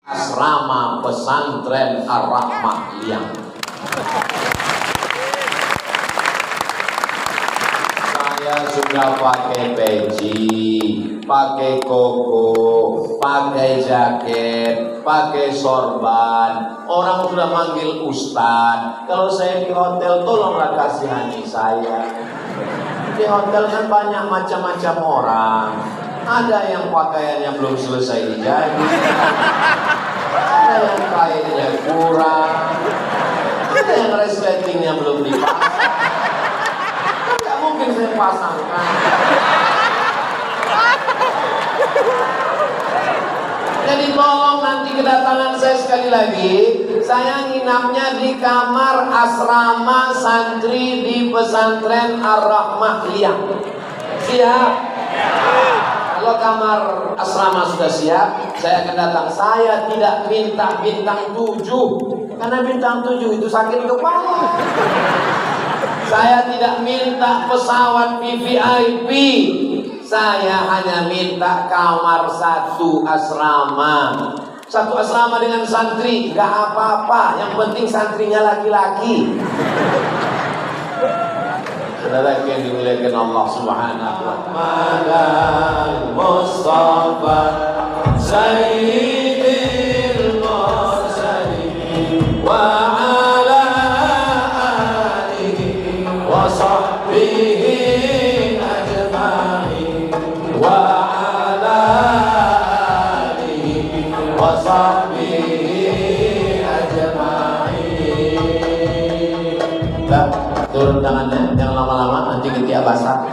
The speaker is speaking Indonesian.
Asrama Pesantren Ar-Rahmah Liang. Saya sudah pakai peci, pakai koko, pakai jaket, pakai sorban. Orang sudah manggil ustadz. Kalau saya di hotel, tolonglah kasihani saya. Di hotel kan banyak macam-macam orang. Ada yang pakaiannya belum selesai dijahit, ada yang kainnya kurang, ada yang resletingnya belum dipasang. Nggak mungkin saya pasangkan. Jadi tolong nanti kedatangan saya sekali lagi, saya nginapnya di kamar asrama santri di pesantren Ar-Rahmah Liang. Siap? Kalau kamar asrama sudah siap, saya akan datang. Saya tidak minta bintang 7, karena bintang 7 itu sakit kepala. Saya tidak minta pesawat VVIP. Saya hanya minta kamar satu asrama. Satu asrama dengan santri, gak apa-apa. Yang penting santrinya laki-laki. Saudara yang dimuliakan Allah Subhanahu wa ta'ala. Mustafa Sayyidil Mursalin wa ala alihi wa sahbihi ajma'in wa ala alihi wa sahbihi ajma'in. Turun tangannya, jangan lama-lama, nanti ketiak basah.